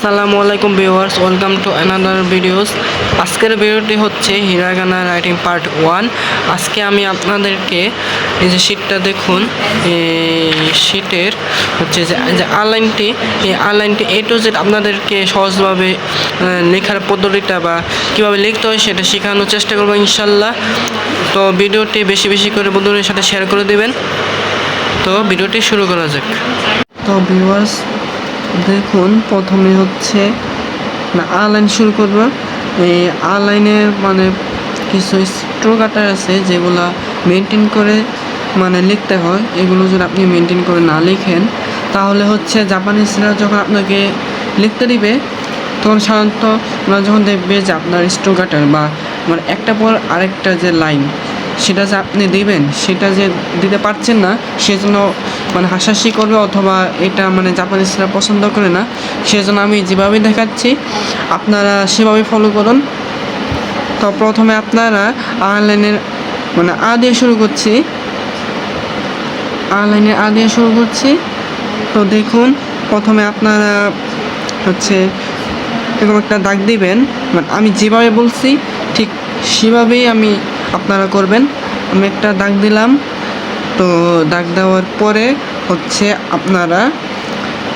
আসসালামু আলাইকুম viewers, welcome to another videos. আজকের ভিডিওটি হচ্ছে হিরাগানা রাইটিং পার্ট 1। আজকে আমি আপনাদেরকে এই যে শীটটা দেখুন, এই শীটের হচ্ছে যে আনলাইনটি, এই আনলাইনটি এ টু জেড আপনাদেরকে সহজভাবে লেখার পদ্ধতিটা বা কীভাবে লিখতে হয় সেটা শেখানোর চেষ্টা করবো ইনশাল্লাহ। তো ভিডিওটি বেশি বেশি করে বন্ধুদের সাথে শেয়ার করে দেবেন। তো ভিডিওটি শুরু করা যাক। তো ভিউয়ার্স দেখুন, প্রথমে হচ্ছে আনলাইন শুরু করব। এই আনলাইনে মানে কিছু স্ট্রোক কাটার আছে যেগুলো মেনটেন করে লিখতে হয়। এগুলো যদি আপনি মেনটেন করে না লিখেন তাহলে হচ্ছে জাপানিজরা যখন আপনাকে লিখতে দিবে তখন সাধারণত ওরা যখন দেখবে যে আপনার স্ট্রোক কাটার বা একটা পর আরেকটা যে লাইন সেটা যে আপনি দিবেন সেটা যে দিতে পারছেন না, সেজন্য হাসাহাসি করবে অথবা এটা জাপানিজরা পছন্দ করে না। সেজন্য আমি যেভাবে দেখাচ্ছি আপনারা সেভাবে ফলো করুন। তো প্রথমে আপনারা আনলাইনের আ দিয়ে শুরু করছি, আনলাইনের আ দিয়ে শুরু করছি। তো দেখুন, প্রথমে আপনারা হচ্ছে এরকম একটা দাগ দিবেন। আমি যেভাবে বলছি ঠিক সেভাবেই আপনারা করবেন। আমি একটা দাগ দিলাম। তো দাগ দেওয়ার পরে হচ্ছে আপনারা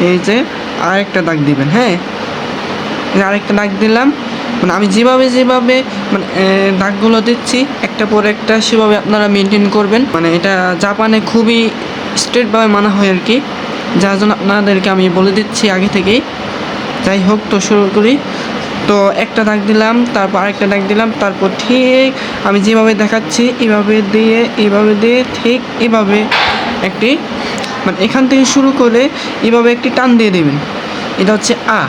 এই যে আরেকটা দাগ দিবেন। হ্যাঁ, আরেকটা দাগ দিলাম। আমি যেভাবে দাগগুলো দিচ্ছি একটা পর একটা সেভাবে আপনারা মেনটেন করবেন। এটা জাপানে খুবই স্ট্রেটভাবে মানা হয় আর কি, যার জন্য আপনাদেরকে আমি বলে দিচ্ছি আগে থেকেই। যাই হোক, তো শুরু করি। তো একটা দাগ দিলাম, তারপর আরেকটা দাগ দিলাম, তারপর ঠিক আমি যেভাবে দেখাচ্ছি এইভাবে দিয়ে ঠিক এভাবে একটি এখান থেকে শুরু করে এভাবে একটি টান দিয়ে দেবেন। এটা হচ্ছে আ।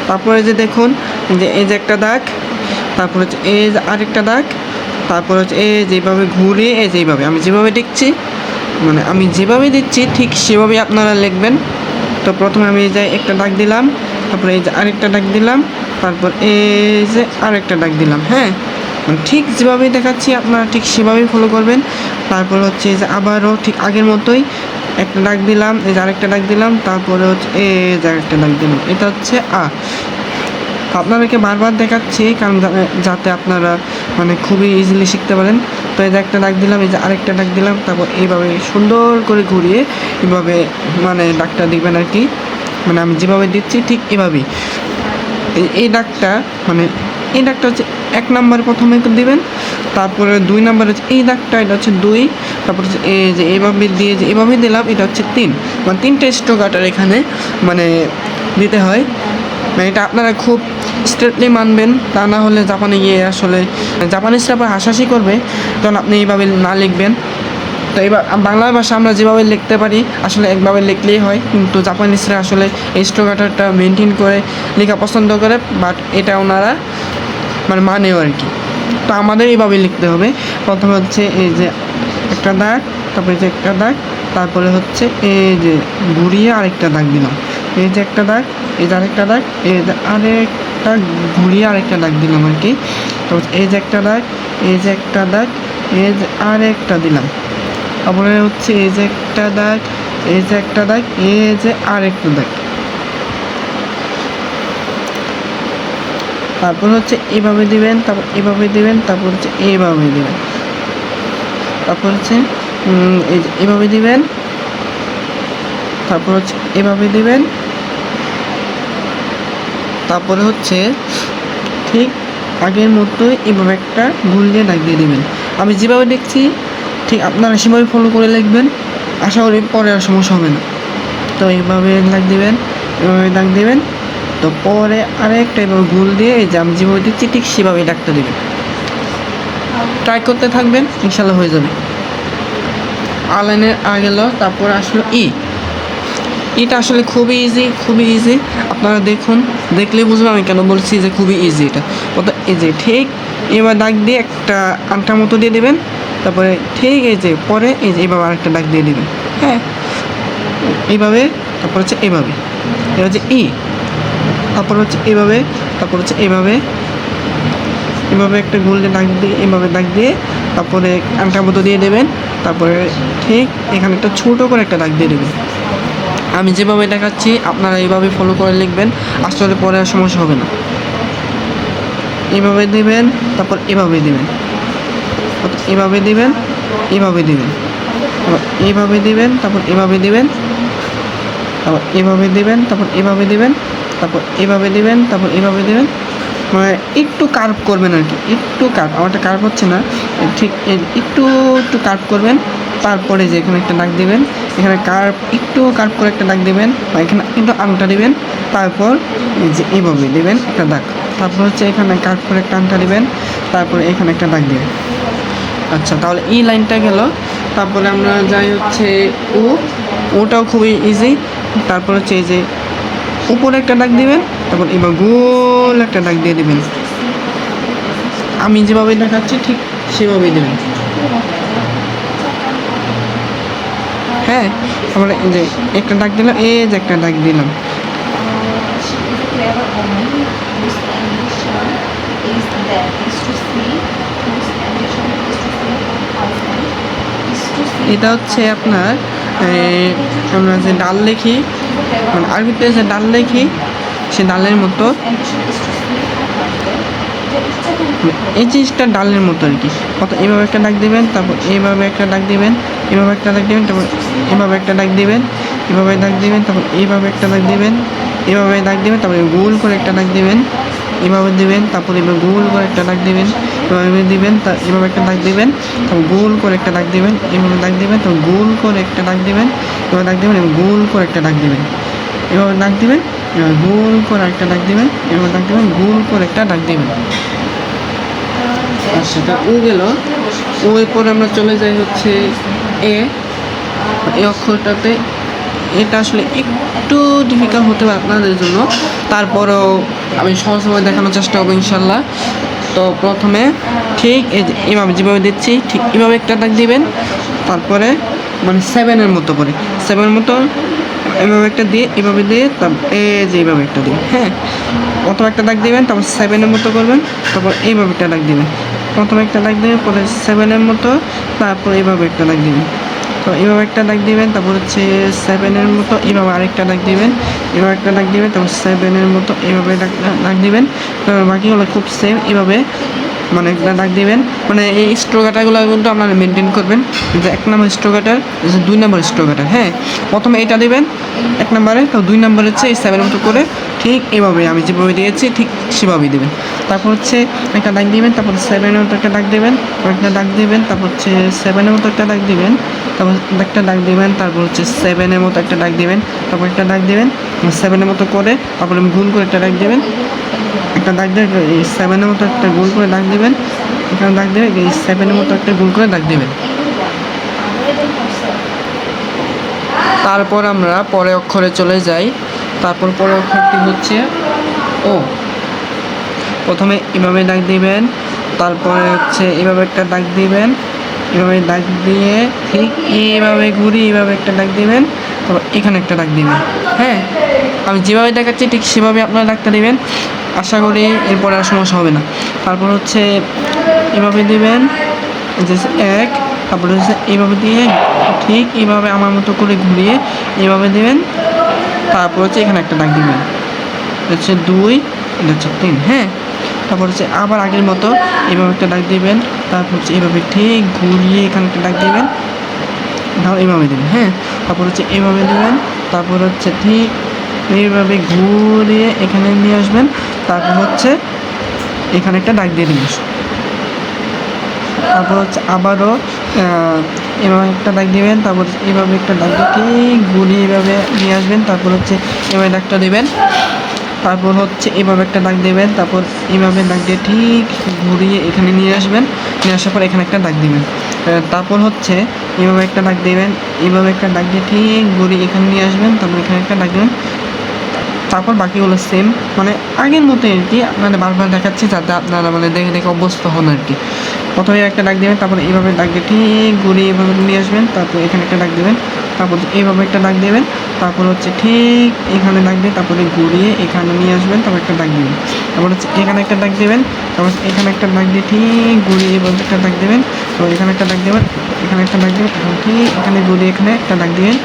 তারপরে যে দেখুন যে এই যে একটা দাগ, তারপর হচ্ছে এই যে আরেকটা দাগ, তারপর হচ্ছে এই যেভাবে ঘুরে এই যেভাবে আমি যেভাবে লিখছি আমি যেভাবে দিচ্ছি ঠিক সেভাবে আপনারা লিখবেন। তো প্রথমে আমি এই যে একটা দাগ দিলাম, তারপরে এই যে আরেকটা দাগ দিলাম, তারপর এই যে আরেকটা দাগ দিলাম। হ্যাঁ, ঠিক যেভাবেই দেখাচ্ছি আপনারা ঠিক সেভাবেই ফলো করবেন। তারপর হচ্ছে এই যে আবারও ঠিক আগের মতোই একটা দাগ দিলাম, এই যে আরেকটা দাগ দিলাম, তারপরে হচ্ছে এই যে আরেকটা দাগ দিলাম। এটা হচ্ছে আ। আপনাদেরকে বারবার দেখাচ্ছি কারণ যাতে আপনারা খুবই ইজিলি শিখতে পারেন। তো এই যে একটা দাগ দিলাম, এই যে আরেকটা দাগ দিলাম, তারপর এইভাবে সুন্দর করে ঘুরিয়ে এইভাবে দাগটা দিবেন আর কি। আমি যেভাবে দিচ্ছি ঠিক এভাবেই এই দাগটা এই দাগটা হচ্ছে 1 নাম্বার প্রথমে দিবেন, তারপরে 2 নাম্বার হচ্ছে এই দাগটা, এটা হচ্ছে 2, তারপর হচ্ছে এই যে এইভাবে দিয়ে যে এভাবে দিলাম, এটা হচ্ছে 3। 3টে স্ট্রোক কাটার এখানে দিতে হয়। এটা আপনারা খুব স্ট্রেটলি মানবেন, তা না হলে জাপানে গিয়ে আসলে জাপানিজরা আবার হাসাহাসি করবে তখন আপনি এইভাবে না লিখবেন। তো এবার বাংলা ভাষা আমরা যেভাবে লিখতে পারি আসলে একভাবে লিখলেই হয়, কিন্তু জাপানিজরা আসলে এই স্ট্রোক কাটারটা মেনটেন করে লেখা পছন্দ করে, বাট এটা ওনারা মানেও আর কি। তো আমাদের এইভাবে লিখতে হবে। প্রথমে হচ্ছে এই যে একটা দাগ, তারপরে যে একটা দাগ, তারপরে হচ্ছে এই যে ঘুরিয়ে আরেকটা দাগ দিলাম, এই যে একটা দাগ, এই যে আরেকটা দাগ, এই যে আরেকটা ঘুরিয়ে আরেকটা দাগ দিলাম আর কি। তো এই যে একটা দাগ, এই যে একটা দাগ, এই যে আরেকটা দিলাম, তারপরে হচ্ছে এই যে একটা দাগ, এই যে একটা দাগ, এই যে আরেকটা দাগ, তারপর হচ্ছে এইভাবে দিবেন, তারপর এইভাবে দিবেন, তারপর হচ্ছে এইভাবে দিবেন, তারপর হচ্ছে এই যে এইভাবে দিবেন, তারপর হচ্ছে এইভাবে দিবেন, তারপরে হচ্ছে ঠিক আগের মতোই এইভাবে একটা গোল দিয়ে দাগ দিয়ে দেবেন। আমি যেভাবে দেখছি ঠিক আপনারা সেভাবে ফলো করে লিখবেন, আশা করি পরে আর সমস্যা হবে না। তো এইভাবে দাগ দিবেন, এভাবে দাগ দেবেন, তো পরে আরেকটা এভাবে গোল দিয়ে এই যে আমি যেভাবে দিচ্ছি ঠিক সেভাবে দাগটা দেবেন। ট্রাই করতে থাকবেন, ইনশাল্লাহ হয়ে যাবে। আনলাইনের আ গেল, তারপর আসলো এটা আসলে খুবই ইজি, খুবই ইজি। আপনারা দেখুন, দেখলে বুঝবেন আমি কেন বলছি যে খুবই ইজি। এটা কত ইজি। ঠিক এবার দাগ দিয়ে একটা আংটার মতো দিয়ে দেবেন, তারপরে ঠিক এই যে পরে এই যে এইভাবে আরেকটা দাগ দিয়ে দেবেন। হ্যাঁ, এইভাবে, তারপর হচ্ছে এইভাবে, এটা হচ্ছে তারপর হচ্ছে এইভাবে, তারপর হচ্ছে এইভাবে, এভাবে একটা গোল দিয়ে দাগ দিয়ে এইভাবে দাগ দিয়ে তারপরে আংটার মতো দিয়ে দেবেন, তারপরে ঠিক এখানে একটা ছোটো করে একটা দাগ দিয়ে দেবেন। আমি যেভাবে দেখাচ্ছি আপনারা এইভাবে ফলো করে লিখবেন, আসলে পরে আর সমস্যা হবে না। এইভাবে দিবেন, তারপর এভাবে দিবেন, এভাবে দিবেন, এভাবে দিবেন, তারপর এইভাবে দিবেন, তারপর এভাবে দিবেন, তারপর এভাবে দিবেন, তারপর এভাবে দিবেন, তারপর এভাবে দিবেন, তারপর এভাবে দিবেন। মানে একটু কার্ভ করবেন আর কি, একটু কার্ভ, আমারটা কার্ভ হচ্ছে না ঠিক, একটু একটু কার্ভ করবেন। তারপরে যে এখানে একটা দাগ দিবেন, এখানে কার্ভ একটু কার্ভ করে একটা দাগ দিবেন, বা এখানে একটু আংটা দিবেন। তারপর যে এইভাবে দিবেন একটা দাগ, তারপর হচ্ছে এখানে কার্ভ করে একটা আংটা দিবেন, তারপরে এখানে একটা দাগ দিবেন। আচ্ছা, তাহলে এই লাইনটা গেল। তারপরে আমরা যাই হচ্ছে ও, ওটাও খুবই ইজি। তারপর হচ্ছে এই যে উপরে একটা দাগ দিবেন, তারপর এবার গোল একটা দাগ দিয়ে দিবেন। আমি যেভাবে দেখাচ্ছি ঠিক সেভাবেই দেবেন। হ্যাঁ, তারপরে এই যে একটা দাগ দিলাম, এই যে একটা দাগ দিলাম। এটা হচ্ছে আপনার আমরা যে ডাল লিখি, মানে আরবিতে যে ডাল লিখি, সে ডালের মতো এই জিনিসটা ডালের মতো আর কি। কত এইভাবে একটা দাগ দিবেন, তারপর এইভাবে একটা দাগ দিবেন, এভাবে একটা দাগ দিবেন, তারপর এভাবে একটা দাগ দিবেন, এভাবে দাগ দিবেন, তারপর এইভাবে একটা দাগ দিবেন, এভাবে দাগ দিবেন, তারপরে গোল করে একটা দাগ দিবেন, এভাবে দিবেন, তারপর এভাবে গোল করে একটা দাগ দিবেন, এভাবে দিবেন, এভাবে একটা দাগ দিবেন, তারপর গোল করে একটা দাগ দিবেন, এভাবে দাগ দিবেন, তারপর গোল করে একটা দাগ দিবেন, এভাবে দাগ দিবেন এবং গোল করে একটা দাগ দিবেন, এভাবে দাগ দিবেন, এবার গোল করে একটা দাগ দিবেন, এভাবে দাগ দিবেন, গোল করে একটা দাগ দিবেন। আর সেটা ও গেল। ও পরে আমরা চলে যাই হচ্ছে এ। এই অক্ষরটাতে এটা আসলে একটু ডিফিকাল্ট হতে পারে আপনাদের জন্য, তারপরেও আমি সহজভাবে দেখানোর চেষ্টা করবো ইনশাল্লাহ। তো প্রথমে ঠিক এইভাবে যেভাবে দিচ্ছি ঠিক এভাবে একটা দাগ দিবেন, তারপরে মানে সেভেনের মতো করে, সেভেনের মতো এভাবে একটা দিয়ে, এভাবে দিয়ে, তারপর যে এইভাবে একটা দিবেন। হ্যাঁ, প্রথম একটা দাগ দিবেন, তারপর সেভেনের মতো করবেন, তারপর এইভাবে একটা দাগ দিবেন, প্রথমে একটা দাগ দিবেন, পরে সেভেনের মতো, তারপর এইভাবে একটা দাগ দিবেন, তো এইভাবে একটা দাগ দিবেন, তারপর হচ্ছে সেভেনের মতো এইভাবে আরেকটা দাগ দিবেন, এভাবে একটা দাগ দিবেন, তারপর সেভেনের মতো এইভাবে দাগ দিবেন। বাকিগুলো খুব সেম এইভাবে মানে একটা দাগ দিবেন। মানে এই স্ট্রোকাটারগুলো কিন্তু আপনারা মেনটেন করবেন, যে 1 নম্বর স্ট্রোকাটার, 2 নম্বর স্ট্রোকাটার। হ্যাঁ, প্রথমে এটা দিবেন 1 নম্বরে, তো 2 নম্বর হচ্ছে এই 7 মতো করে ঠিক এভাবে আমি যেভাবে দিয়েছি ঠিক সেভাবেই দেবেন। তারপর হচ্ছে একটা দাগ দিবেন, তারপর 7-এর মতো একটা দাগ দেবেন, একটা দাগ দিবেন, তারপর হচ্ছে 7-এর মতো একটা দাগ দিবেন, তারপর একটা দাগ দিবেন, তারপর হচ্ছে 7-এর মতো একটা দাগ দিবেন, তারপর একটা দাগ দিবেন 7-এর মতো করে, তারপরে গোল করে একটা দাগ দিবেন, একটা দাগ দিয়ে এই 7-এর মতো একটা গোল করে দাগ দিবেন, এখানে দাগ দেবেন, এই 7-এর মতো একটা গোল করে দাগ দিবেন। তারপর আমরা পরের অক্ষরে চলে যাই। তারপর পরের অক্ষরটি হচ্ছে ও। প্রথমে এভাবে দাগ দিবেন, তারপরে হচ্ছে এভাবে একটা দাগ দিবেন, এভাবে দাগ দিয়ে ঠিক এইভাবে ঘুরিয়ে এইভাবে একটা দাগ দিবেন, তারপর এখানে একটা দাগ দিবেন। হ্যাঁ, আমি যেভাবে দেখাচ্ছি ঠিক সেভাবে আপনারা দাগটা দিবেন, আশা করি এরপরে আর সমস্যা হবে না। তারপর হচ্ছে এভাবে দিবেন, যে 1, তারপরে হচ্ছে এইভাবে দিয়ে ঠিক এইভাবে আমার মতো করে ঘুরিয়ে এইভাবে দিবেন, তারপর হচ্ছে এখানে একটা দাগ দিবেন, হচ্ছে 2, এটা হচ্ছে 3। হ্যাঁ, তারপর হচ্ছে আবার আগের মতো এইভাবে একটা দাগ দিবেন, তারপর হচ্ছে এইভাবে ঠিক ঘুরিয়ে এখানে একটা দাগ দিবেন, তারপর এইভাবে দেবেন। হ্যাঁ, তারপর হচ্ছে এইভাবে দেবেন, তারপর হচ্ছে ঠিক এইভাবে ঘুরিয়ে এখানে নিয়ে আসবেন, তারপর হচ্ছে এখানে একটা দাগ দিয়ে দিবেন। তারপর হচ্ছে আবারও এভাবে একটা দাগ দিবেন, তারপর এইভাবে একটা দাগ দিয়ে ঠিক ঘুরিয়ে এইভাবে নিয়ে আসবেন, তারপর হচ্ছে এভাবে দাগটা দেবেন, তারপর হচ্ছে এইভাবে একটা দাগ দেবেন, তারপর এইভাবে দাগ দিয়ে ঠিক ঘুরিয়ে এখানে নিয়ে আসবেন, নিয়ে আসার পর এখানে একটা দাগ দিবেন, তারপর হচ্ছে এইভাবে একটা দাগ দেবেন, এইভাবে একটা দাগ দিয়ে ঠিক ঘুরিয়ে এখানে নিয়ে আসবেন, তারপর এখানে একটা দাগ দেবেন, তারপর বাকিগুলো সেম মানে আগের মতোই আর কি, আপনাদের বারবার দেখাচ্ছি যাতে আপনারা মানে দেখে দেখে অভ্যস্ত হন আর কি। প্রথমে একটা দাগ দেবেন, তারপর এইভাবে দাগ দিয়ে ঠিক ঘুরিয়ে এইভাবে নিয়ে আসবেন, তারপর এখানে একটা দাগ দেবেন, তারপর এইভাবে একটা দাগ দেবেন, তারপর হচ্ছে ঠিক এখানে দাগ দিয়ে তারপরে ঘুরিয়ে এখানে নিয়ে আসবেন, তারপর একটা দাগ দেবেন, তারপর হচ্ছে এখানে একটা দাগ দেবেন, তারপর এখানে একটা দাগ দিয়ে ঠিক ঘুরিয়ে এইভাবে একটা দাগ দেবেন, তারপর এখানে একটা দাগ দেবেন, এখানে একটা দাগ দেবেন, ঠিক এখানে ঘুরিয়ে এখানে একটা দাগ দিবেন,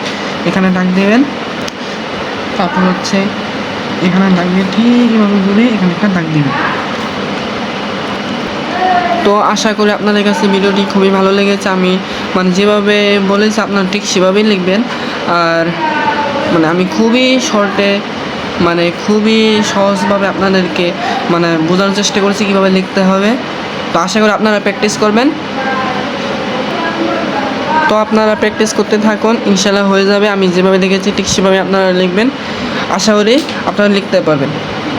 এখানে দাগ দেবেন, তারপর হচ্ছে এখানে দাগ দিয়ে ঠিক এভাবে ঘুরে এখানে একটা দাগ দিবেন। তো আশা করি আপনাদের কাছে ভিডিওটি খুবই ভালো লেগেছে। আমি মানে যেভাবে বলেছি আপনারা ঠিক সেভাবেই লিখবেন। আর মানে আমি খুবই শর্টে মানে খুবই সহজভাবে আপনাদেরকে মানে বোঝানোর চেষ্টা করেছি কীভাবে লিখতে হবে। তো আশা করি আপনারা প্র্যাকটিস করবেন। তো আপনারা প্র্যাকটিস করতে থাকুন, ইনশাল্লাহ হয়ে যাবে। আমি যেভাবে লিখেছি ঠিক সেভাবে আপনারা লিখবেন, আশা করি আপনারা লিখতে পারবেন।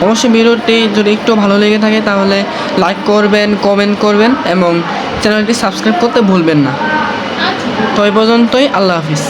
অবশ্যই ভিডিওটি যদি একটু ভালো লেগে থাকে তাহলে লাইক করবেন, কমেন্ট করবেন এবং চ্যানেলটি সাবস্ক্রাইব করতে ভুলবেন না। তো এই পর্যন্তই, আল্লাহ হাফিজ।